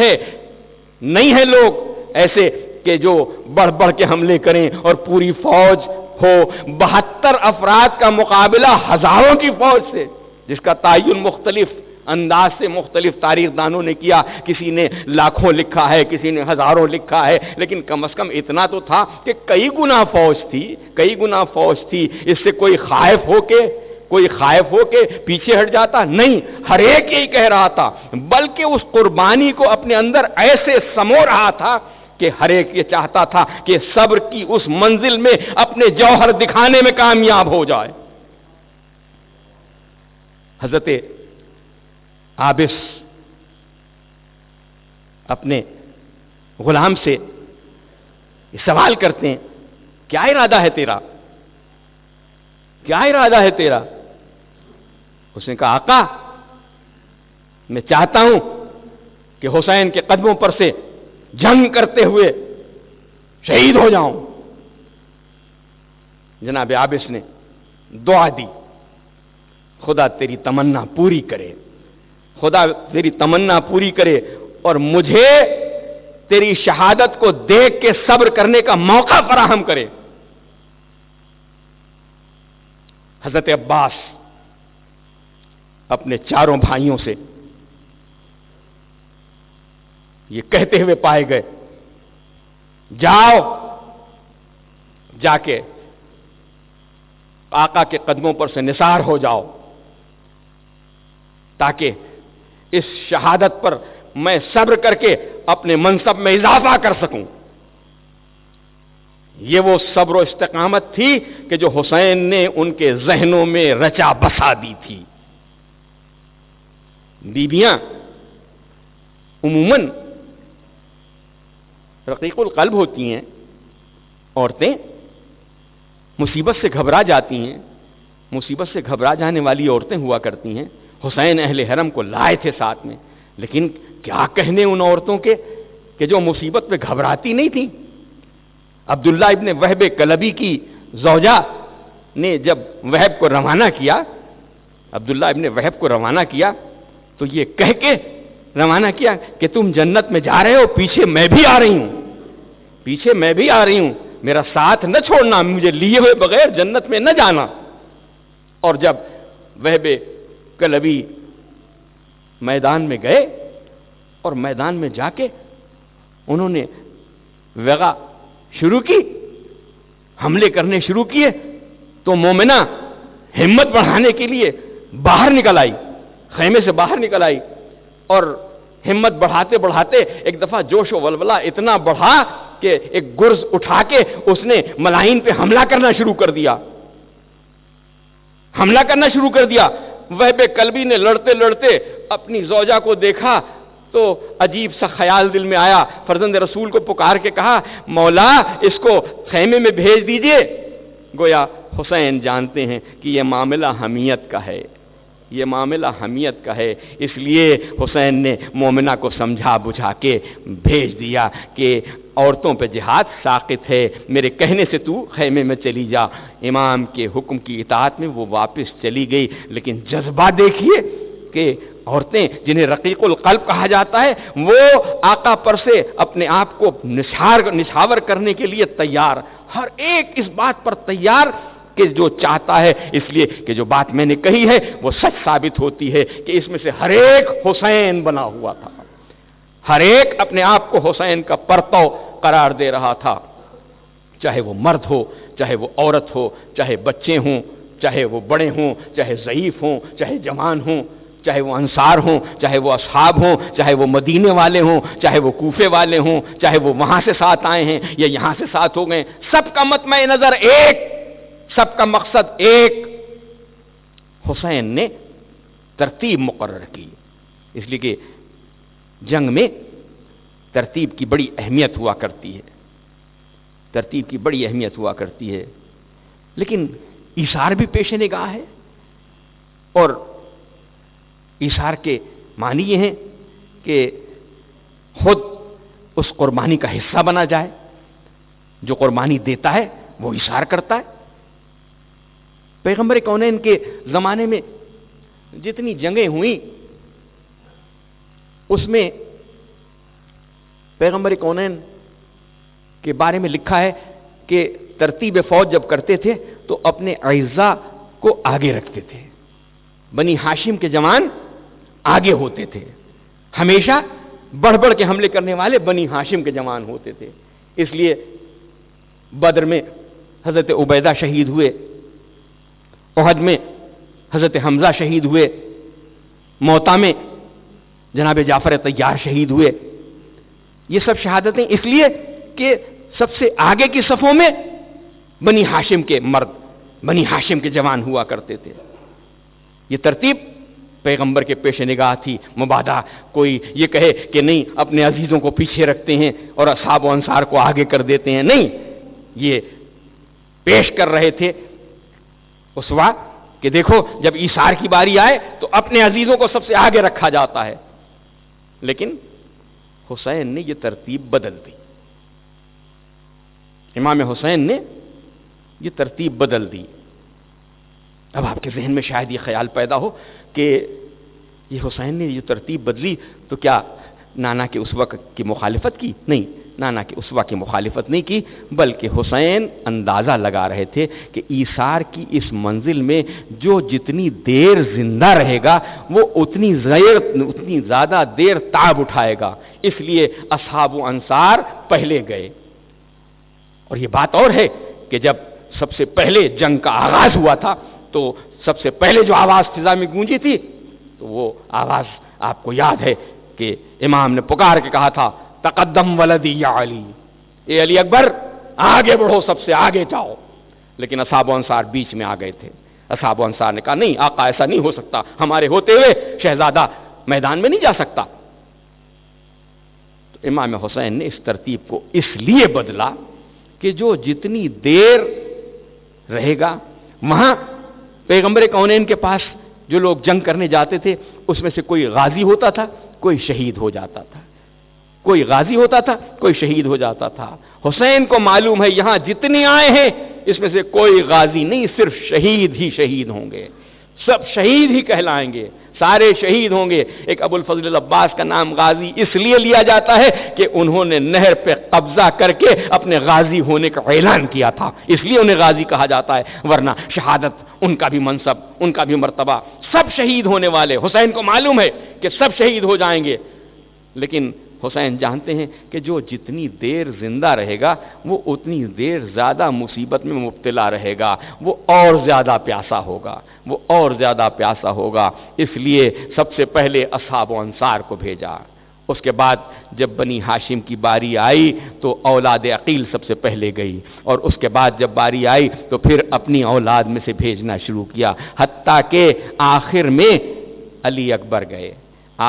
ہے لوگ ایسے کہ جو بڑھ بڑھ کے حملے کریں اور پوری فوج ہو، 72 افراد کا مقابلہ ہزاروں کی فوج سے، جس کا تعین مختلف انداز سے مختلف تاریخ دانوں نے کیا، کسی نے لاکھوں لکھا ہے، کسی نے ہزاروں لکھا ہے، لیکن کم از کم اتنا تو تھا کہ کئی گنا فوج تھی۔ اس سے کوئی خائف ہو کے پیچھے ہٹ جاتا نہیں، ہر ایک یہی کہہ رہا تھا، بلکہ اس قربانی کو اپنے اندر ایسے سمو رہا تھا کہ ہر ایک یہ چاہتا تھا کہ صبر کی اس منزل میں اپنے جوہر دکھانے میں کامیاب ہو جائے۔ حضرت عابس اپنے غلام سے سوال کرتے ہیں، کیا ارادہ ہے تیرا؟ اس نے کہا، آقا میں چاہتا ہوں کہ حسین کے قدموں پر سے جنگ کرتے ہوئے شہید ہو جاؤں۔ جناب عابس نے دعا دی، خدا تیری تمنا پوری کرے اور مجھے تیری شہادت کو دیکھ کے صبر کرنے کا موقع فراہم کرے۔ حضرت عباس اپنے چاروں بھائیوں سے یہ کہتے ہوئے پائے گئے، جاؤ، جا کے آقا کے قدموں پر سے نثار ہو جاؤ تاکہ اس شہادت پر میں صبر کر کے اپنے منصب میں اضافہ کر سکوں۔ یہ وہ صبر و استقامت تھی کہ جو حسین نے ان کے ذہنوں میں رچا بسا دی تھی۔ بیویاں عموماً رقیق القلب ہوتی ہیں، عورتیں مصیبت سے گھبرا جاتی ہیں، مصیبت سے گھبرا جانے والی عورتیں ہوا کرتی ہیں۔ حسین اہل حرم کو لائے تھے ساتھ میں، لیکن کیا کہنے ان عورتوں کے کہ جو مصیبت میں گھبراتی نہیں تھیں۔ عبداللہ ابن وہب کلبی کی زوجہ نے جب وہب کو روانہ کیا تو یہ کہہ کے روانہ کیا کہ تم جنت میں جا رہے ہو، پیچھے میں بھی آ رہی ہوں، میرا ساتھ نہ چھوڑنا، مجھے لیے ہوئے بغیر جنت میں نہ جانا۔ اور جب وہب کلبی میدان میں گئے اور میدان میں جا کے انہوں نے وغا شروع کی، حملے کرنے شروع کیے، تو مومنہ ہمت بڑھانے کے لیے باہر نکل آئی، خیمے سے باہر نکل آئی، اور ہمت بڑھاتے بڑھاتے ایک دفعہ جوش و ولولہ اتنا بڑھا کہ ایک گرز اٹھا کے اس نے ملائن پہ حملہ کرنا شروع کر دیا۔ وہب کلبی نے لڑتے لڑتے اپنی زوجہ کو دیکھا تو عجیب سا خیال دل میں آیا، فرزند رسول کو پکار کے کہا، مولا اس کو خیمے میں بھیج دیجئے۔ گویا حسین جانتے ہیں کہ یہ معاملہ حمیت کا ہے، اس لیے حسین نے مومنہ کو سمجھا بجھا کے بھیج دیا کہ عورتوں پہ جہاد ساقط ہے، میرے کہنے سے تو خیمے میں چلی جا۔ امام کے حکم کی اطاعت میں وہ واپس چلی گئی، لیکن جذبہ دیکھیے کہ عورتیں جنہیں رقیق القلب کہا جاتا ہے وہ آقا پر سے اپنے آپ کو نچھاور کرنے کے لیے تیار، ہر ایک اس بات پر تیار کہ جو چاہتا ہے، اس لیے کہ جو بات میں نے کہی ہے وہ سچ ثابت ہوتی ہے کہ اس میں سے ہر ایک حسین بنا ہوا تھا، ہر ایک اپنے آپ کو حسین کا پرتو قرار دے رہا تھا، چاہے وہ مرد ہو، چاہے وہ عورت ہو، چاہے بچے ہوں، چاہے وہ بڑے ہوں، چاہے ضعیف ہوں، چاہے جوان ہوں، چاہے وہ انصار ہوں، چاہے وہ اصحاب ہوں، چاہے وہ مدینے والے ہوں، چاہے وہ کوفے والے ہوں، چاہے وہ وہاں سے ساتھ آئے ہیں یا یہاں سے ساتھ ہو گئے، سب کا مطمع نظر ایک، سب کا مقصد ایک۔ حسین نے ترتیب مقرر کی، اس لیے کہ جنگ میں ترتیب کی بڑی اہمیت ہوا کرتی ہے۔ ترتیب کی بڑی اہمیت ہوا کرتی ہے، لیکن ایثار بھی پیش نگاہ ہے، اور ایثار کے معنی یہ ہیں کہ خود اس قربانی کا حصہ بنا جائے، جو قربانی دیتا ہے وہ ایثار کرتا ہے۔ پیغمبر کونین کے زمانے میں جتنی جنگیں ہوئیں اس میں پیغمبر کونین کے بارے میں لکھا ہے کہ ترتیب فوج جب کرتے تھے تو اپنے اعزاء کو آگے رکھتے تھے، بنی ہاشم کے جوان آگے ہوتے تھے، ہمیشہ بڑھ بڑھ کے حملے کرنے والے بنی ہاشم کے جوان ہوتے تھے۔ اس لیے بدر میں حضرت عبیدہ شہید ہوئے، احد میں حضرت حمزہ شہید ہوئے، موتا میں جناب جعفر طیار شہید ہوئے۔ یہ سب شہادتیں اس لیے کہ سب سے آگے کی صفوں میں بنی ہاشم کے مرد، بنی ہاشم کے جوان ہوا کرتے تھے۔ یہ ترتیب پیغمبر کے پیش نگاہ تھی۔ مبادا کوئی یہ کہے کہ نہیں اپنے عزیزوں کو پیچھے رکھتے ہیں اور اصحاب و انصار کو آگے کر دیتے ہیں، نہیں، یہ پیش کر رہے تھے اسوا کہ دیکھو جب ایثار کی باری آئے تو اپنے عزیزوں کو سب سے آگے رکھا جاتا ہے۔ لیکن حسین نے یہ ترتیب بدل دی، امام حسین نے یہ ترتیب بدل دی۔ اب آپ کے ذہن میں شاید یہ خیال پیدا ہو کہ یہ حسین نے یہ ترتیب بدلی تو کیا نانا کے اسوہ کی مخالفت کی؟ نہیں، نانا کے اسوہ کی مخالفت نہیں کی، بلکہ حسین اندازہ لگا رہے تھے کہ ایثار کی اس منزل میں جو جتنی دیر زندہ رہے گا وہ اتنی زیادہ دیر تعب اٹھائے گا، اس لیے اصحاب و انصار پہلے گئے۔ اور یہ بات اور ہے کہ جب سب سے پہلے جنگ کا آغاز ہوا تھا تو سب سے پہلے جو آواز فضا میں گونجی تھی تو وہ آواز آپ کو یاد ہے کہ امام نے پکار کے کہا تھا تقدم ولدی یا علی، اے علی اکبر آگے بڑھو، سب سے آگے جاؤ۔ لیکن اصحاب و انصار بیچ میں آ گئے تھے۔ اصحاب و انصار نے کہا نہیں آقا ایسا نہیں ہو سکتا، ہمارے ہوتے ہوئے شہزادہ میدان میں نہیں جا سکتا۔ تو امام حسین نے اس ترتیب کو اس لیے بدلا کہ جو جتنی دیر رہے گا وہاں پیغمبر کونین کے پاس جو لوگ جنگ کرنے جاتے تھے اس میں سے کوئی غازی ہوتا تھا، کوئی شہید ہو جاتا تھا، کوئی غازی ہوتا تھا، کوئی شہید ہو جاتا تھا۔ حسین کو معلوم ہے یہاں جتنے آئے ہیں اس میں سے کوئی غازی نہیں، صرف شہید ہی شہید ہوں گے، سب شہید ہی کہلائیں گے، سارے شہید ہوں گے۔ ایک ابو الفضل العباس کا نام غازی اس لیے لیا جاتا ہے کہ انہوں نے نہر پہ قبضہ کر کے اپنے غازی ہونے کا اعلان کیا تھا، اس لیے انہیں غازی کہا جاتا ہے، ورنہ شہادت ان کا بھی منصب، ان کا بھی مرتبہ، سب شہید ہونے والے۔ حسین کو معلوم ہے کہ سب شہید ہو جائیں گے، لیکن حسین جانتے ہیں کہ جو جتنی دیر زندہ رہے گا وہ اتنی دیر زیادہ مصیبت میں مبتلا رہے گا، وہ اور زیادہ پیاسا ہوگا، وہ اور زیادہ پیاسا ہوگا۔ اس لیے سب سے پہلے اصحاب و انصار کو بھیجا۔ اس کے بعد جب بنی ہاشم کی باری آئی تو اولاد عقیل سب سے پہلے گئی، اور اس کے بعد جب باری آئی تو پھر اپنی اولاد میں سے بھیجنا شروع کیا، حتیٰ کہ آخر میں علی اکبر گئے،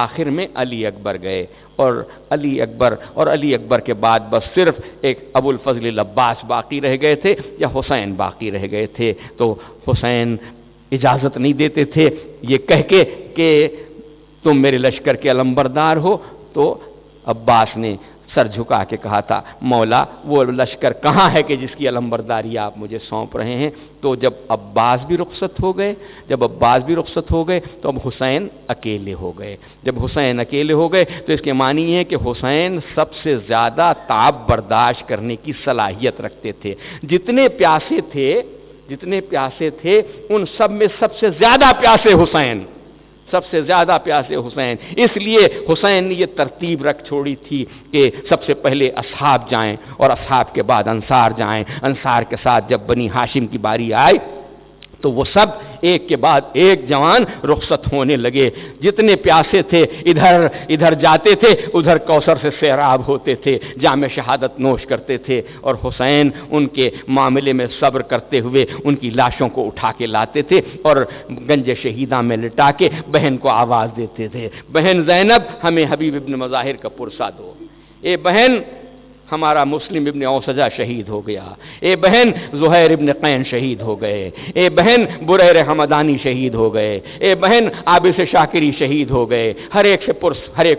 آخر میں علی اکبر گئے، اور علی اکبر کے بعد بس صرف ایک ابو الفضل العباس باقی رہ گئے تھے یا حسین باقی رہ گئے تھے۔ تو حسین اجازت نہیں دیتے تھے یہ کہہ کے کہ تم میرے لشکر کے علمبردار ہو، تو عباس نے سر جھکا کے کہا تھا مولا وہ لشکر کہاں ہے کہ جس کی علمبرداری آپ مجھے سونپ رہے ہیں؟ تو جب عباس بھی رخصت ہو گئے تو اب حسین اکیلے ہو گئے۔ جب حسین اکیلے ہو گئے تو اس کے معنی یہ ہے کہ حسین سب سے زیادہ تعب برداشت کرنے کی صلاحیت رکھتے تھے۔ جتنے پیاسے تھے ان سب میں سب سے زیادہ پیاسے حسین، سب سے زیادہ پیاسے حسین۔ اس لیے حسین نے یہ ترتیب رکھ چھوڑی تھی کہ سب سے پہلے اصحاب جائیں اور اصحاب کے بعد انصار جائیں۔ انصار کے ساتھ جب بنی ہاشم کی باری آئی تو وہ سب ایک کے بعد ایک جوان رخصت ہونے لگے۔ جتنے پیاسے تھے ادھر جاتے تھے، ادھر کوثر سے سیراب ہوتے تھے، جام شہادت نوش کرتے تھے، اور حسین ان کے معاملے میں صبر کرتے ہوئے ان کی لاشوں کو اٹھا کے لاتے تھے اور گنج شہیدہ میں لٹا کے بہن کو آواز دیتے تھے، بہن زینب ہمیں حبیب ابن مظاہر کا پرسہ دو، اے بہن ہمارا مسلم ابن اوسجہ شہید ہو گیا، اے بہن زہیر ابن قین شہید ہو گئے، اے بہن بریر حمدانی شہید ہو گئے، اے بہن عابس شاکری شہید ہو گئے، ہر ایک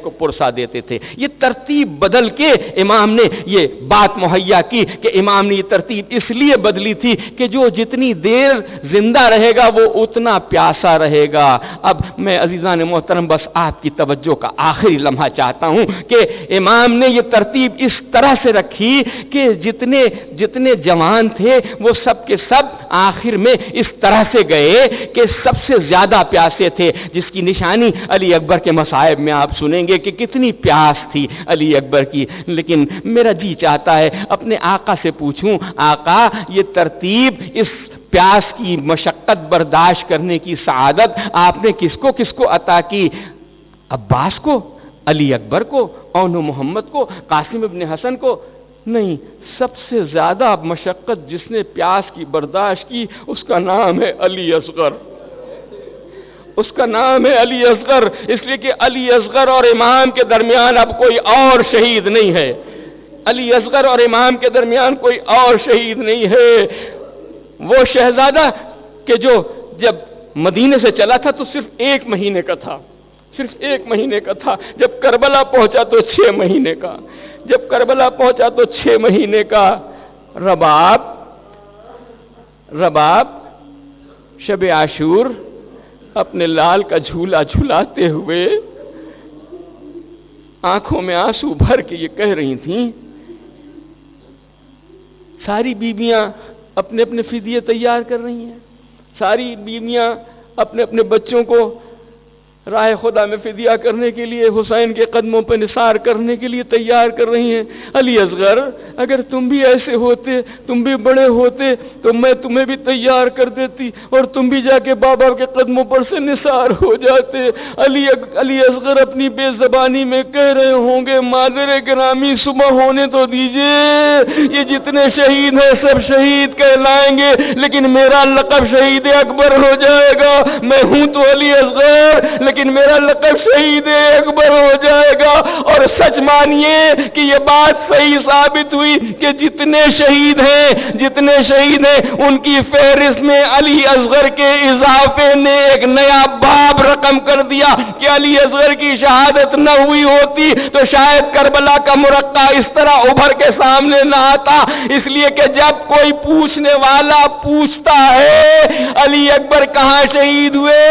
کو پرسہ دیتے تھے۔ یہ ترتیب بدل کے امام نے یہ بات مہیا کی کہ امام نے یہ ترتیب اس لیے بدلی تھی کہ جو جتنی دیر زندہ رہے گا وہ اتنا پیاسا رہے گا۔ اب میں عزیزان محترم بس آپ کی توجہ کا آخری لمحہ چاہتا ہوں کہ امام نے یہ ترتیب اس طرح سے رکھی کہ جتنے جوان تھے وہ سب کے سب آخر میں اس طرح سے گئے کہ سب سے زیادہ پیاسے تھے، جس کی نشانی علی اکبر کے مصائب میں آپ سنیں گے کہ کتنی پیاس تھی علی اکبر کی۔ لیکن میرا جی چاہتا ہے اپنے آقا سے پوچھوں، آقا یہ ترتیب، اس پیاس کی مشقت برداشت کرنے کی سعادت آپ نے کس کو عطا کی؟ عباس کو، علی اکبر کو، اون محمد کو، قاسم ابن حسن کو؟ نہیں، سب سے زیادہ مشقت جس نے پیاس کی برداشت کی اس کا نام ہے علی اصغر، اس کا نام ہے علی اصغر، اس لیے کہ علی اصغر اور امام کے درمیان اب کوئی اور شہید نہیں ہے، علی اصغر اور امام کے درمیان کوئی اور شہید نہیں ہے۔ وہ شہزادہ کہ جو جب مدینے سے چلا تھا تو صرف 1 مہینے کا تھا، صرف 1 مہینے کا تھا، جب کربلا پہنچا تو 6 مہینے کا، جب کربلا پہنچا تو 6 مہینے کا۔ رباب شب عاشور اپنے لال کا جھولا جھلاتے ہوئے آنکھوں میں آنسو بھر کے یہ کہہ رہی تھیں، ساری بیویاں اپنے اپنے فدیے تیار کر رہی ہیں، ساری بیویاں اپنے اپنے بچوں کو راہ خدا میں فدیہ کرنے کے لیے، حسین کے قدموں پہ نثار کرنے کے لیے تیار کر رہی ہیں۔ علی اصغر اگر تم بھی ایسے ہوتے، تم بھی بڑے ہوتے تو میں تمہیں بھی تیار کر دیتی اور تم بھی جا کے بابا کے قدموں پر سے نثار ہو جاتے۔ علی اصغر اپنی بے زبانی میں کہہ رہے ہوں گے، مادر گرامی صبح ہونے تو دیجئے، یہ جتنے شہید ہیں سب شہید کہلائیں گے لیکن میرا لقب شہید اکبر ہو جائے گا۔ میں ہوں تو علی اصغر لیکن میرا لقب شہید اکبر ہو جائے گا۔ اور سچ مانیے کہ یہ بات صحیح ثابت ہوئی کہ جتنے شہید ہیں ان کی فہرست میں علی اصغر کے اضافے نے ایک نیا باب رقم کر دیا کہ علی اصغر کی شہادت نہ ہوئی ہوتی تو شاید کربلا کا مرقع اس طرح ابھر کے سامنے نہ آتا۔ اس لیے کہ جب کوئی پوچھنے والا پوچھتا ہے علی اکبر کہاں شہید ہوئے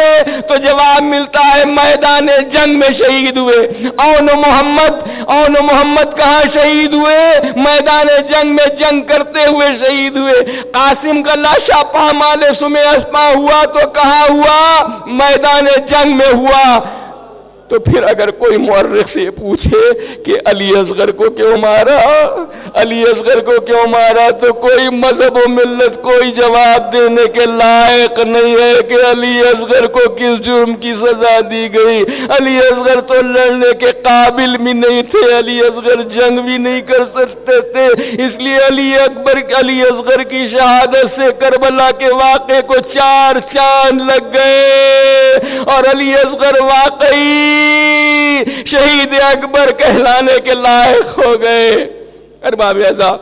تو جواب ملتا ہے میدان جنگ میں شہید ہوئے۔ اون محمد کہاں شہید ہوئے؟ میدان جنگ میں جنگ کرتے ہوئے شہید ہوئے۔ قاسم کا لاشا پامال سمے اسپا ہوا تو کہاں ہوا؟ میدان جنگ میں ہوا۔ تو پھر اگر کوئی مورخ سے پوچھے کہ علی اصغر کو کیوں مارا، علی اصغر کو کیوں مارا، تو کوئی مذہب و ملت کوئی جواب دینے کے لائق نہیں ہے کہ علی اصغر کو کس جرم کی سزا دی گئی۔ علی اصغر تو لڑنے کے قابل بھی نہیں تھے، علی اصغر جنگ بھی نہیں کر سکتے تھے، اس لیے علی اصغر کی شہادت سے کربلا کے واقعے کو 4 چاند لگ گئے اور علی اصغر واقعی شہید اکبر کہلانے کے لائق ہو گئے۔ ارباب اعزاز،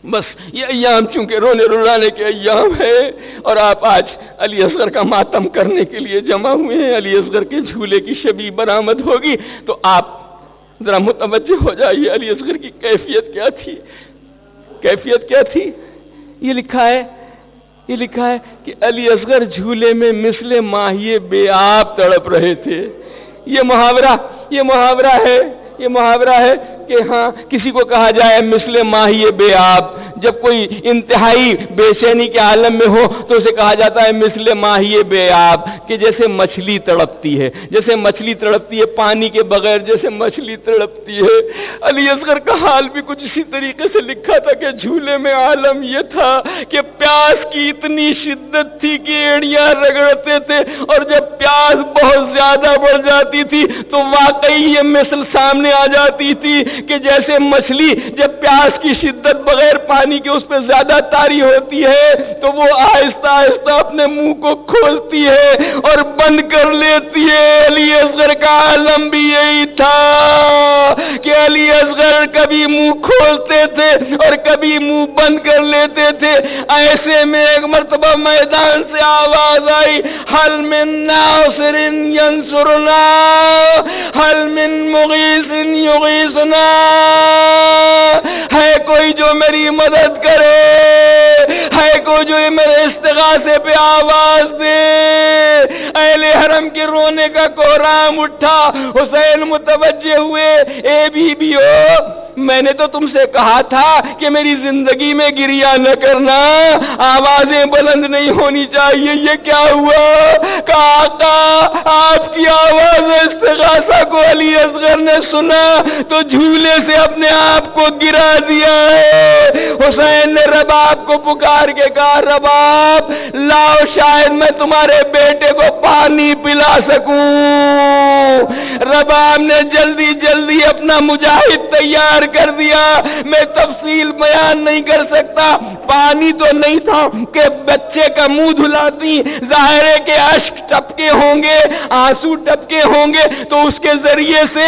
بس یہ ایام چونکہ رونے رلانے کے ایام ہے اور آپ آج علی اصغر کا ماتم کرنے کے لیے جمع ہوئے ہیں، علی اصغر کے جھولے کی شبیہ برآمد ہوگی تو آپ ذرا متوجہ ہو جائیے علی اصغر کی کیفیت کیا تھی۔ یہ لکھا ہے کہ علی اصغر جھولے میں مثل ماہی بے آب تڑپ رہے تھے۔ یہ محاورہ ہے کہ ہاں کسی کو کہا جائے مثل ماہی بے آب، جب کوئی انتہائی بے چینی کے عالم میں ہو تو اسے کہا جاتا ہے مثل ماہی بے آب، کہ جیسے مچھلی تڑپتی ہے پانی کے بغیر، جیسے مچھلی تڑپتی ہے۔ علی اصغر کا حال بھی کچھ اسی طریقے سے لکھا تھا کہ جھولے میں عالم یہ تھا کہ پیاس کی اتنی شدت تھی کہ ایڑیاں رگڑتے تھے اور جب پیاس بہت زیادہ بڑھ جاتی تھی تو واقعی یہ مثل سامنے آ جاتی تھی کہ جیسے مچھلی جب پیاس کی شدت بغیر پانی پانی کی اس پہ زیادہ تاری ہوتی ہے تو وہ آہستہ آہستہ اپنے منہ کو کھولتی ہے اور بند کر لیتی ہے۔ علی اصغر کا عالم بھی یہی تھا کہ علی اصغر کبھی منہ کھولتے تھے اور کبھی منہ بند کر لیتے تھے۔ ایسے میں ایک مرتبہ میدان سے آواز آئی، حل من ناصر ینصرنا، حل من مغیث یغیثنا، ہے کوئی جو میری مدد کرے، ہے کوئی جو میرے استغاثے پہ آواز دے۔ اہل حرم کے رونے کا کوہرام اٹھا۔ حسین متوجہ ہوئے، اے بی ہو، میں نے تو تم سے کہا تھا کہ میری زندگی میں گریہ نہ کرنا، آوازیں بلند نہیں ہونی چاہیے، یہ کیا ہوا؟ کہا آقا آپ کی آواز استغاثہ کو علی اصغر نے سنا تو جھولے سے اپنے آپ کو گرا دیا ہے۔ حسین نے رباب کو پکار کے کہا، رباب لاؤ، شاید میں تمہارے بیٹے کو پانی پلا سکوں۔ رباب نے جلدی جلدی اپنا مجاہد تیار کر دیا۔ میں تفصیل بیان نہیں کر سکتا، پانی تو نہیں تھا کہ بچے کا منہ دھلاتی، ظاہر ہے کہ اشک ٹپکے ہوں گے، آنسو ٹپکے ہوں گے تو اس کے ذریعے سے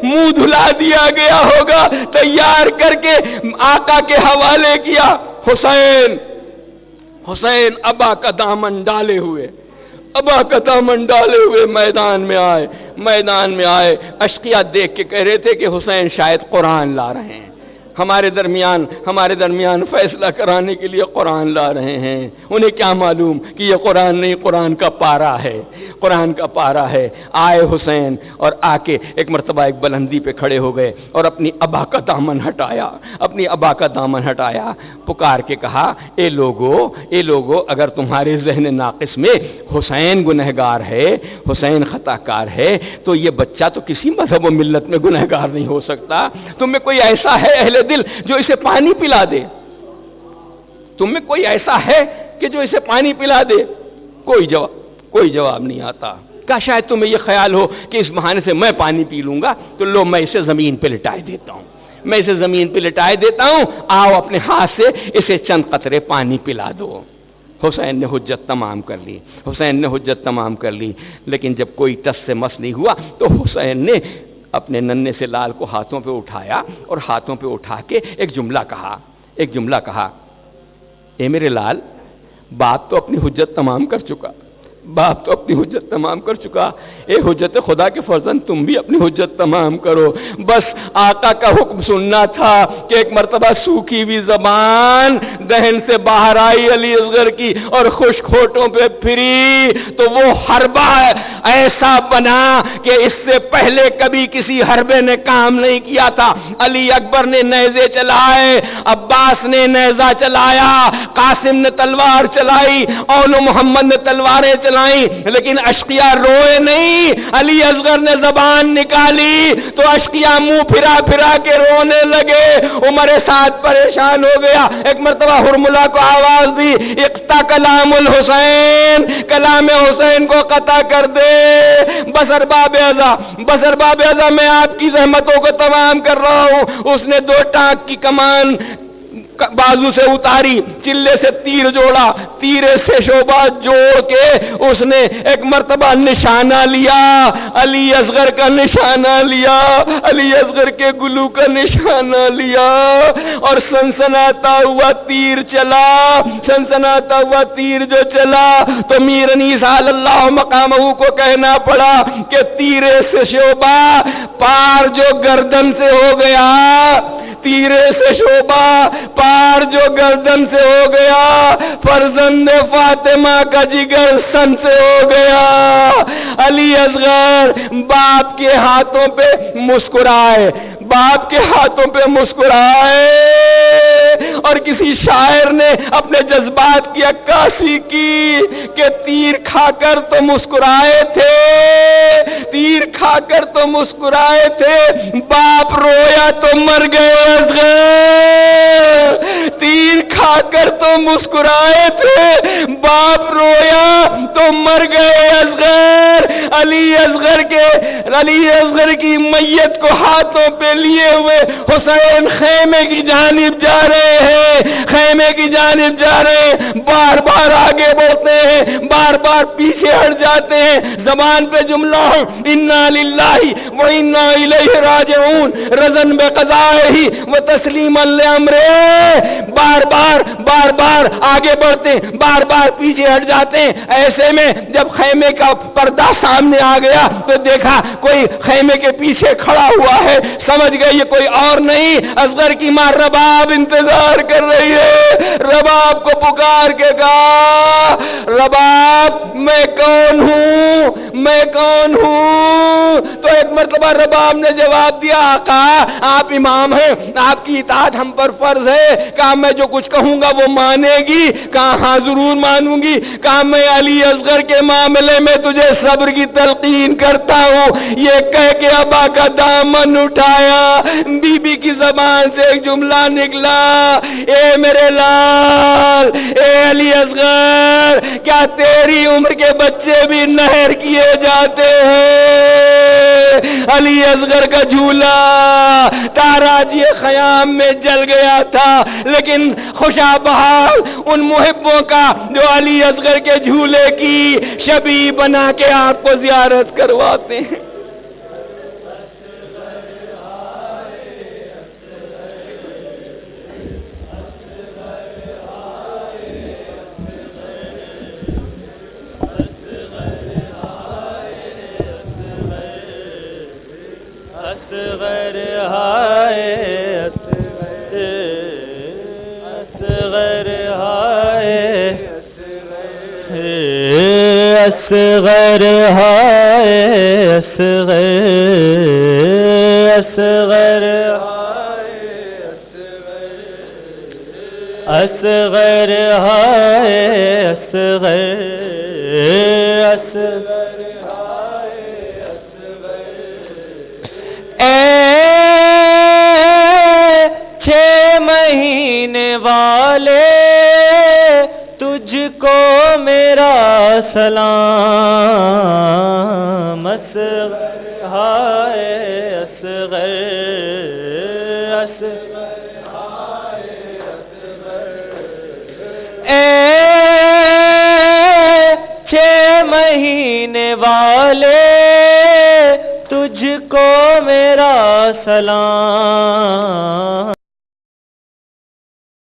منہ دھلا دیا گیا ہوگا۔ تیار کر کے آقا کے حوالے کیا۔ حسین ابا کا دامن ڈالے ہوئے میدان میں آئے۔ اشقیاء دیکھ کے کہہ رہے تھے کہ حسین شاید قرآن لا رہے ہیں، ہمارے درمیان فیصلہ کرانے کے لیے قرآن لا رہے ہیں۔ انہیں کیا معلوم کہ یہ قرآن نہیں، قرآن کا پارا ہے۔ آئے حسین اور آ کے ایک مرتبہ ایک بلندی پہ کھڑے ہو گئے اور اپنی ابا کا دامن ہٹایا، پکار کے کہا، اے لوگو اگر تمہارے ذہن ناقص میں حسین گنہگار ہے، حسین خطا کار ہے، تو یہ بچہ تو کسی مذہب و ملت میں گنہگار نہیں ہو سکتا۔ تم میں کوئی ایسا ہے اہل دل جو اسے پانی پلا دے؟ تم میں کوئی ایسا ہے کہ جو اسے پانی پلا دے؟ کوئی جواب نہیں آتا۔ کیا شاید تمہیں یہ خیال ہو کہ اس بہانے سے میں پانی پی لوں گا تو لو میں اسے زمین پہ لٹائے دیتا ہوں، آؤ اپنے ہاتھ سے اسے چند قطرے پانی پلا دو۔ حسین نے حجت تمام کر لی، لیکن جب کوئی ٹس سے مس نہیں ہوا تو حسین نے اپنے ننھے سے لال کو ہاتھوں پہ اٹھایا اور ہاتھوں پہ اٹھا کے ایک جملہ کہا، اے میرے لال، باپ تو اپنی حجت تمام کر چکا، اے حجت خدا کے فرزند تم بھی اپنی حجت تمام کرو۔ بس آقا کا حکم سننا تھا کہ ایک مرتبہ سوکھی ہوئی زبان دہن سے باہر آئی علی اصغر کی اور خشک ہونٹوں پہ پھری تو وہ حربہ ایسا بنا کہ اس سے پہلے کبھی کسی حربے نے کام نہیں کیا تھا۔ علی اکبر نے نیزے چلائے، عباس نے نیزہ چلایا، قاسم نے تلوار چلائی، اول محمد نے تلواریں چلائیں، لیکن اشقیاء روئے نہیں۔ علی اصغر نے زبان نکالی تو اشقیاء منہ پھرا کے رونے لگے۔ عمر سعد پریشان ہو گیا، ایک مرتبہ ہرملہ کو آواز دی، اقطع کلام الحسین، کلام حسین کو قطع کر دے۔ بصر باب اعظم میں آپ کی زحمتوں کو تمام کر رہا ہوں۔ اس نے 2 ٹانک کی کمان بازو سے اتاری، چلے سے تیر جوڑا، تیرے سے شعبہ جوڑ کے اس نے ایک مرتبہ نشانہ لیا، علی اصغر کا نشانہ لیا، علی اصغر کے گلو کا نشانہ لیا اور سنسناتا ہوا تیر جو چلا تو میر انیس اللہ مقامہ کو کہنا پڑا کہ تیرے سے شعبہ پار جو گردن سے ہو گیا، تیرے سے شعبہ پار جو گردن سے ہو گیا، فرزند فاطمہ کا جگر سن سے ہو گیا۔ علی اصغر باپ کے ہاتھوں پہ مسکرائے اور کسی شاعر نے اپنے جذبات کی عکاسی کی کہ تیر کھا کر تو مسکرائے تھے، باپ رویا تو مر گئے اصغر، تیر کھا کر تو مسکرائے تھے، باپ رویا تو مر گئے اصغر۔ علی اصغر کی میت کو ہاتھوں پہ لیے ہوئے حسین خیمے کی جانب جا رہے ہیں، خیمے کی جانب جا رہے ہیں، بار بار آگے بڑھتے ہیں، بار بار پیچھے ہٹ جاتے ہیں، زبان پہ جملہ ہو انا للہ و انا الیہ راجعون رضا بقضائہ و تسلیما لامرہ۔ بار بار آگے بڑھتے ہیں، بار بار پیچھے ہٹ جاتے ہیں۔ ایسے میں جب خیمے کا پردہ سامنے آ گیا تو دیکھا کوئی خیمے کے پیچھے کھڑا ہوا ہے، سمجھ گئے یہ کوئی اور نہیں، اصغر کی ماں رباب انتظار کر رہی ہے۔ رباب کو پکار کے کہا، رباب میں کون ہوں، میں کون ہوں؟ تو ایک مرتبہ رباب نے جواب دیا، آقا آپ امام ہیں، آپ کی اطاعت ہم پر فرض ہے۔ کہا میں جو کچھ کہوں گا وہ مانے گی؟ کہا ہاں ضرور مانوں گی۔ کہا میں علی اصغر کے معاملے میں تجھے صبر کی تلقین کرتا ہوں۔ یہ کہہ کے ابا کا دامن اٹھایا، بی بی کی زبان سے ایک جملہ نکلا، اے میرے لال، اے علی اصغر، کیا تیری عمر کے بچے بھی نہر کیے جاتے ہیں؟ علی اصغر کا جھولا تاراجی خیام میں جل گیا تھا، لیکن خوشا بحال ان محبوں کا جو علی اصغر کے جھولے کی شبیہ بنا کے آپ کو زیارت کرواتے ہیں۔ اصغر ہائے اصغر ہائے اصغر ہائے اصغر اصغر ہائے اصغر مہینے والے تجھ کو میرا سلام، اصغر ہائے اصغر اے 6 مہینے والے تجھ کو میرا سلام،